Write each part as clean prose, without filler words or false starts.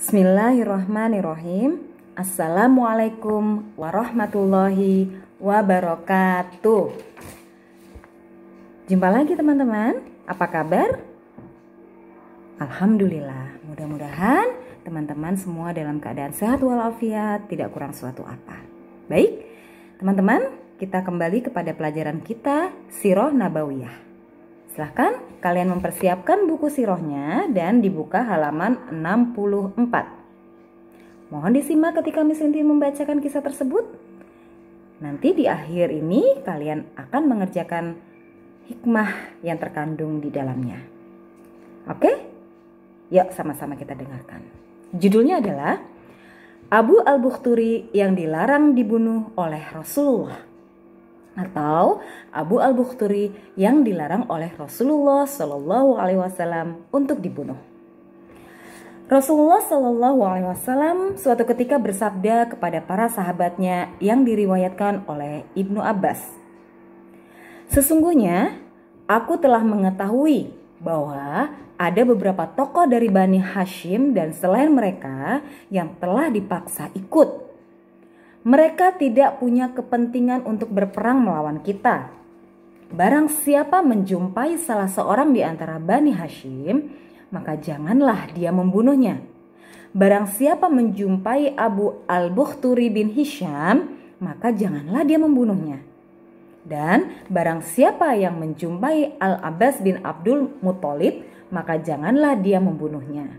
Bismillahirrahmanirrahim. Assalamualaikum warahmatullahi wabarakatuh. Jumpa lagi teman-teman. Apa kabar? Alhamdulillah. Mudah-mudahan teman-teman semua dalam keadaan sehat walafiat, tidak kurang suatu apa. Baik, teman-teman, kita kembali kepada pelajaran kita Sirah Nabawiyah. Silahkan kalian mempersiapkan buku sirahnya dan dibuka halaman 64. Mohon disimak ketika Miss Linti membacakan kisah tersebut. Nanti di akhir ini kalian akan mengerjakan hikmah yang terkandung di dalamnya. Oke? Yuk sama-sama kita dengarkan. Judulnya adalah Abu al-Bukhturi yang dilarang dibunuh oleh Rasulullah. Atau Abu al-Bukhturi yang dilarang oleh Rasulullah Shallallahu Alaihi Wasallam untuk dibunuh. Rasulullah Shallallahu Alaihi Wasallam suatu ketika bersabda kepada para sahabatnya yang diriwayatkan oleh Ibnu Abbas, "Sesungguhnya aku telah mengetahui bahwa ada beberapa tokoh dari Bani Hashim dan selain mereka yang telah dipaksa ikut. Mereka tidak punya kepentingan untuk berperang melawan kita. Barang siapa menjumpai salah seorang di antara Bani Hashim, maka janganlah dia membunuhnya. Barang siapa menjumpai Abu al-Bukhturi bin Hisham, maka janganlah dia membunuhnya. Dan barang siapa yang menjumpai Al-Abbas bin Abdul Muthalib, maka janganlah dia membunuhnya.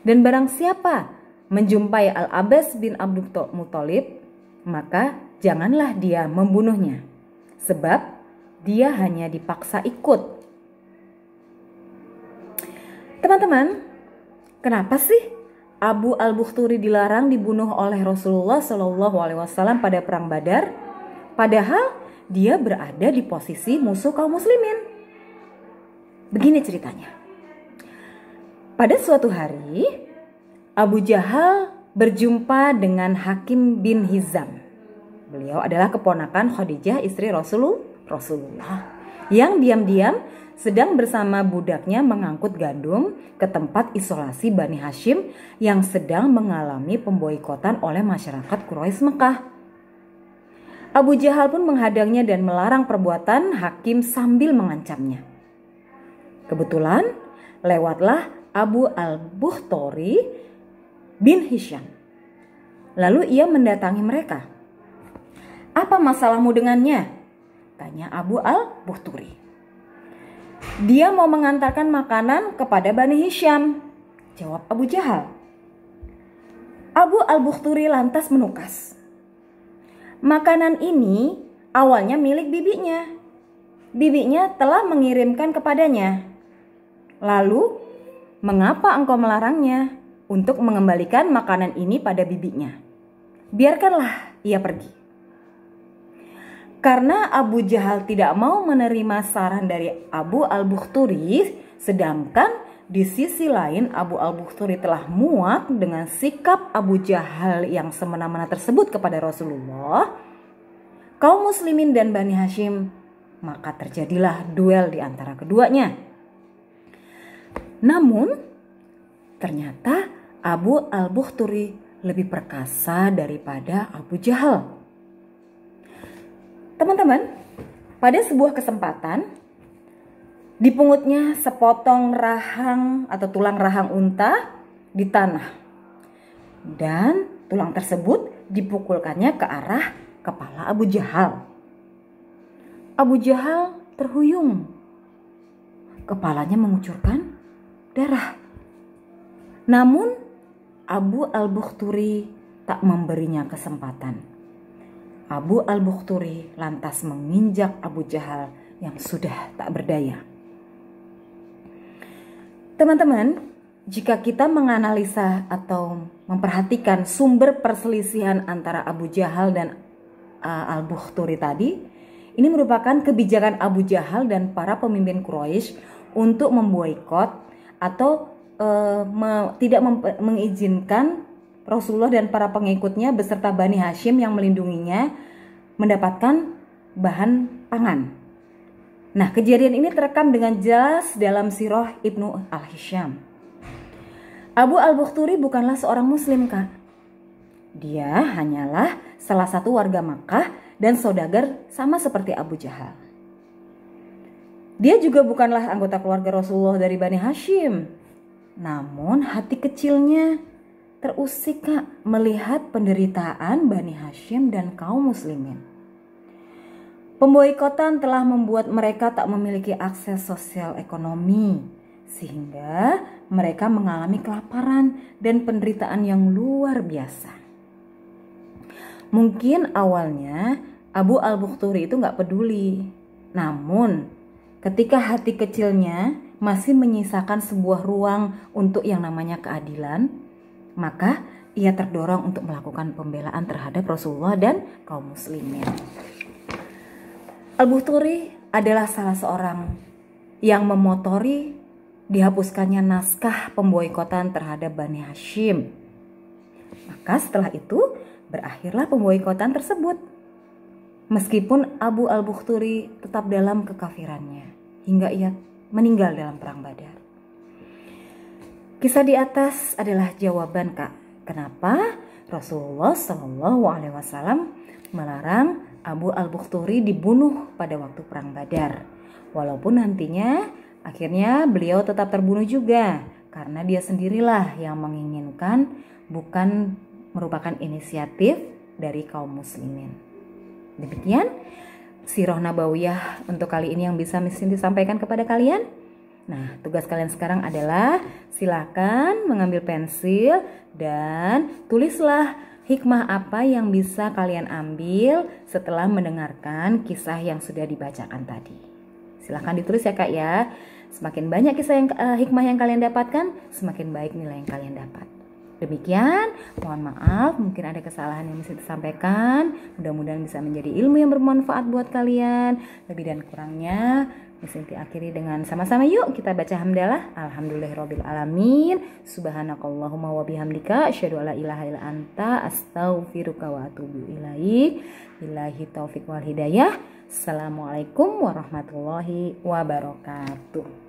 Dan barang siapa menjumpai Al-Abbas bin Abdul Muthalib, maka janganlah dia membunuhnya, sebab dia hanya dipaksa ikut." Teman-teman, kenapa sih Abu al-Bukhturi dilarang dibunuh oleh Rasulullah Shallallahu Alaihi Wasallam pada perang Badar? Padahal dia berada di posisi musuh kaum muslimin. Begini ceritanya. Pada suatu hari, Abu Jahal berjumpa dengan Hakim bin Hizam. Beliau adalah keponakan Khadijah, istri Rasulullah, yang diam-diam sedang bersama budaknya mengangkut gandum ke tempat isolasi Bani Hashim yang sedang mengalami pemboikotan oleh masyarakat Quraisy Mekah. Abu Jahal pun menghadangnya dan melarang perbuatan Hakim sambil mengancamnya. Kebetulan lewatlah Abu al-Bukhturi bin Hisham. Lalu ia mendatangi mereka. "Apa masalahmu dengannya?" tanya Abu al-Bukhturi. "Dia mau mengantarkan makanan kepada Bani Hisham," jawab Abu Jahal. Abu al-Bukhturi lantas menukas. "Makanan ini awalnya milik bibinya. Bibinya telah mengirimkan kepadanya. Lalu, mengapa engkau melarangnya untuk mengembalikan makanan ini pada bibinya? Biarkanlah ia pergi." Karena Abu Jahal tidak mau menerima saran dari Abu al-Bukhturi, sedangkan di sisi lain Abu al-Bukhturi telah muak dengan sikap Abu Jahal yang semena-mena tersebut kepada Rasulullah, kaum muslimin dan Bani Hashim, maka terjadilah duel di antara keduanya. Namun, ternyata Abu al-Bukhturi lebih perkasa daripada Abu Jahal. Teman-teman, pada sebuah kesempatan, dipungutnya sepotong rahang atau tulang rahang unta di tanah. Dan tulang tersebut dipukulkannya ke arah kepala Abu Jahal. Abu Jahal terhuyung. Kepalanya mengucurkan darah. Namun Abu al-Bukhturi tak memberinya kesempatan. Abu al-Bukhturi lantas menginjak Abu Jahal yang sudah tak berdaya. Teman-teman, jika kita menganalisa atau memperhatikan sumber perselisihan antara Abu Jahal dan al-Bukhturi tadi, ini merupakan kebijakan Abu Jahal dan para pemimpin Quraisy untuk memboikot atau tidak mengizinkan Rasulullah dan para pengikutnya beserta Bani Hashim yang melindunginya mendapatkan bahan pangan. Nah, kejadian ini terekam dengan jelas dalam Sirah Ibnu al-Hisham. Abu al-Bukhturi bukanlah seorang muslim, Kak. Dia hanyalah salah satu warga Makkah dan saudagar sama seperti Abu Jahal. Dia juga bukanlah anggota keluarga Rasulullah dari Bani Hashim. Namun hati kecilnya terusik, Kak, melihat penderitaan Bani Hashim dan kaum muslimin. Pemboikotan telah membuat mereka tak memiliki akses sosial ekonomi, sehingga mereka mengalami kelaparan dan penderitaan yang luar biasa. Mungkin awalnya Abu al-Bukhturi itu gak peduli. Namun ketika hati kecilnya masih menyisakan sebuah ruang untuk yang namanya keadilan, maka ia terdorong untuk melakukan pembelaan terhadap Rasulullah dan kaum muslimin. Al-Bukhturi adalah salah seorang yang memotori dihapuskannya naskah pemboikotan terhadap Bani Hashim. Maka setelah itu berakhirlah pemboikotan tersebut. Meskipun Abu al-Bukhturi tetap dalam kekafirannya hingga ia meninggal dalam perang Badar. Kisah di atas adalah jawaban, Kak, kenapa Rasulullah SAW melarang Abu al-Bukhturi dibunuh pada waktu perang Badar. Walaupun nantinya akhirnya beliau tetap terbunuh juga karena dia sendirilah yang menginginkan, bukan merupakan inisiatif dari kaum muslimin. Demikian Sirah Nabawiyah untuk kali ini yang bisa Cindy sampaikan kepada kalian. Nah, tugas kalian sekarang adalah silakan mengambil pensil dan tulislah hikmah apa yang bisa kalian ambil setelah mendengarkan kisah yang sudah dibacakan tadi. Silahkan ditulis ya, Kak, ya. Semakin banyak kisah yang hikmah yang kalian dapatkan, semakin baik nilai yang kalian dapat. Demikian, mohon maaf mungkin ada kesalahan yang bisa disampaikan. Mudah-mudahan bisa menjadi ilmu yang bermanfaat buat kalian. Lebih dan kurangnya Cindy akhiri dengan sama-sama yuk kita baca hamdalah. Alhamdulillahirabbil alamin. Subhanakallahumma wa bihamdika asyhadu alla ilaha illa anta astaghfiruka wa atubu ilaik. Billahi taufik wal hidayah. Assalamualaikum warahmatullahi wabarakatuh.